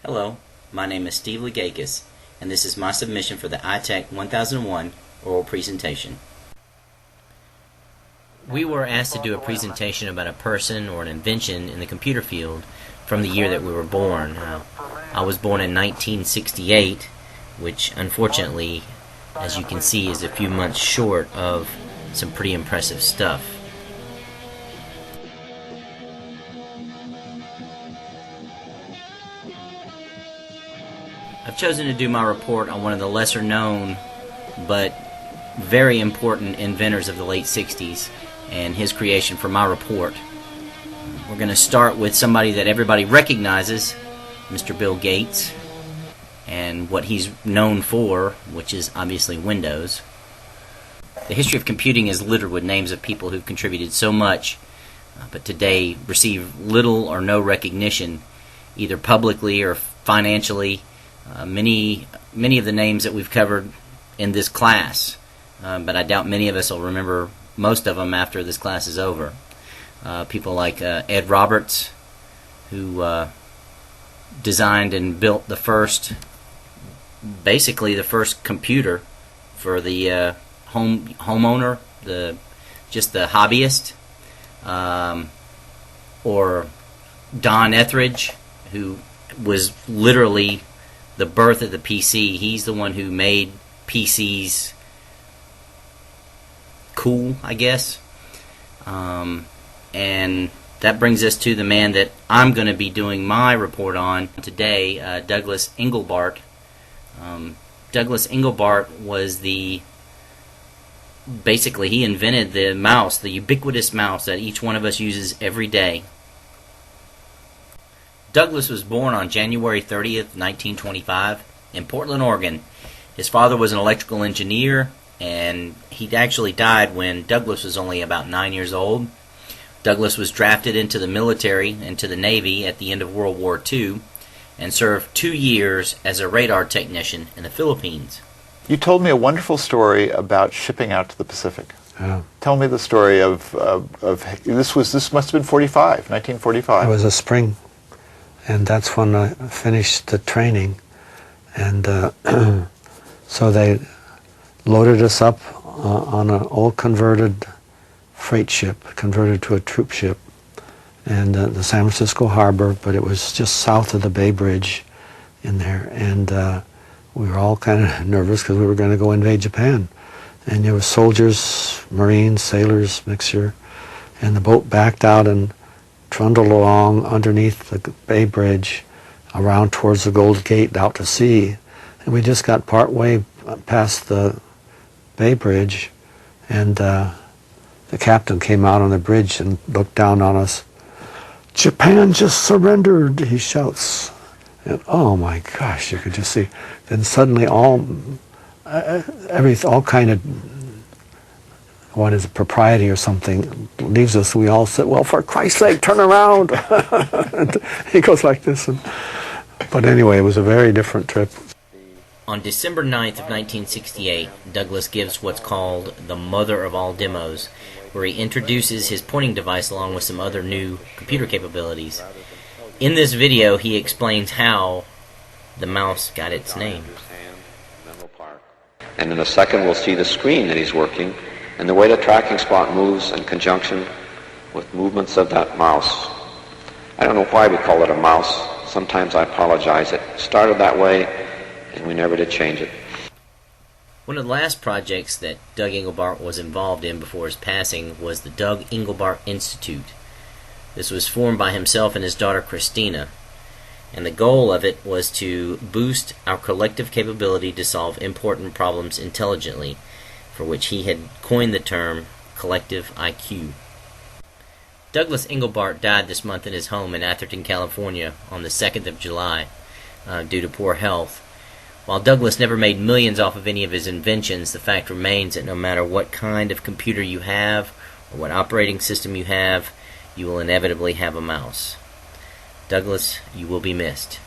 Hello, my name is Steve Ligeikis, and this is my submission for the ITEC 1001 oral presentation. We were asked to do a presentation about a person or an invention in the computer field from the year that we were born. I was born in 1968, which unfortunately, as you can see, is a few months short of some pretty impressive stuff. I've chosen to do my report on one of the lesser known but very important inventors of the late 60s and his creation for my report. We're going to start with somebody that everybody recognizes, Mr. Bill Gates, and what he's known for, which is obviously Windows. The history of computing is littered with names of people who've contributed so much, but today receive little or no recognition, either publicly or financially. Many of the names that we've covered in this class, but I doubt many of us will remember most of them after this class is over. People like Ed Roberts, who designed and built basically the first computer for the homeowner, just the hobbyist, or Don Etheridge, who was literally the birth of the PC. He's the one who made PCs cool, I guess. And that brings us to the man that I'm going to be doing my report on today, Douglas Engelbart. Douglas Engelbart was basically he invented the mouse, the ubiquitous mouse that each one of us uses every day. Douglas was born on January 30th, 1925 in Portland, Oregon. His father was an electrical engineer, and he actually died when Douglas was only about 9 years old. Douglas was drafted into the military, into the Navy at the end of World War II, and served 2 years as a radar technician in the Philippines. You told me a wonderful story about shipping out to the Pacific. Yeah. Tell me the story of this must have been 1945. It was a spring, and that's when I finished the training, and so they loaded us up on an old converted freight ship, converted to a troop ship, and the San Francisco harbor, but it was just south of the Bay Bridge in there, and we were all kind of nervous because we were going to go invade Japan. And there were soldiers, Marines, sailors, mixture, and the boat backed out and trundled along underneath the Bay Bridge around towards the Gold Gate out to sea. And we just got part way past the Bay Bridge, and the captain came out on the bridge and looked down on us. "Japan just surrendered," he shouts. And oh my gosh, you could just see. Then suddenly all kind of, what is it, propriety or something leaves us. We all said, "Well, for Christ's sake, turn around." And he goes like this. But anyway, it was a very different trip. On December 9th of 1968, Douglas gives what's called the mother of all demos, where he introduces his pointing device along with some other new computer capabilities. In this video, he explains how the mouse got its name. And in a second, we'll see the screen that he's working and the way the tracking spot moves in conjunction with movements of that mouse. I don't know why we call it a mouse. Sometimes I apologize. It started that way, and we never did change it. One of the last projects that Doug Engelbart was involved in before his passing was the Doug Engelbart Institute. This was formed by himself and his daughter Christina, and the goal of it was to boost our collective capability to solve important problems intelligently, for which he had coined the term collective IQ. Douglas Engelbart died this month in his home in Atherton, California on the 2nd of July due to poor health. While Douglas never made millions off of any of his inventions, the fact remains that no matter what kind of computer you have or what operating system you have, you will inevitably have a mouse. Douglas, you will be missed.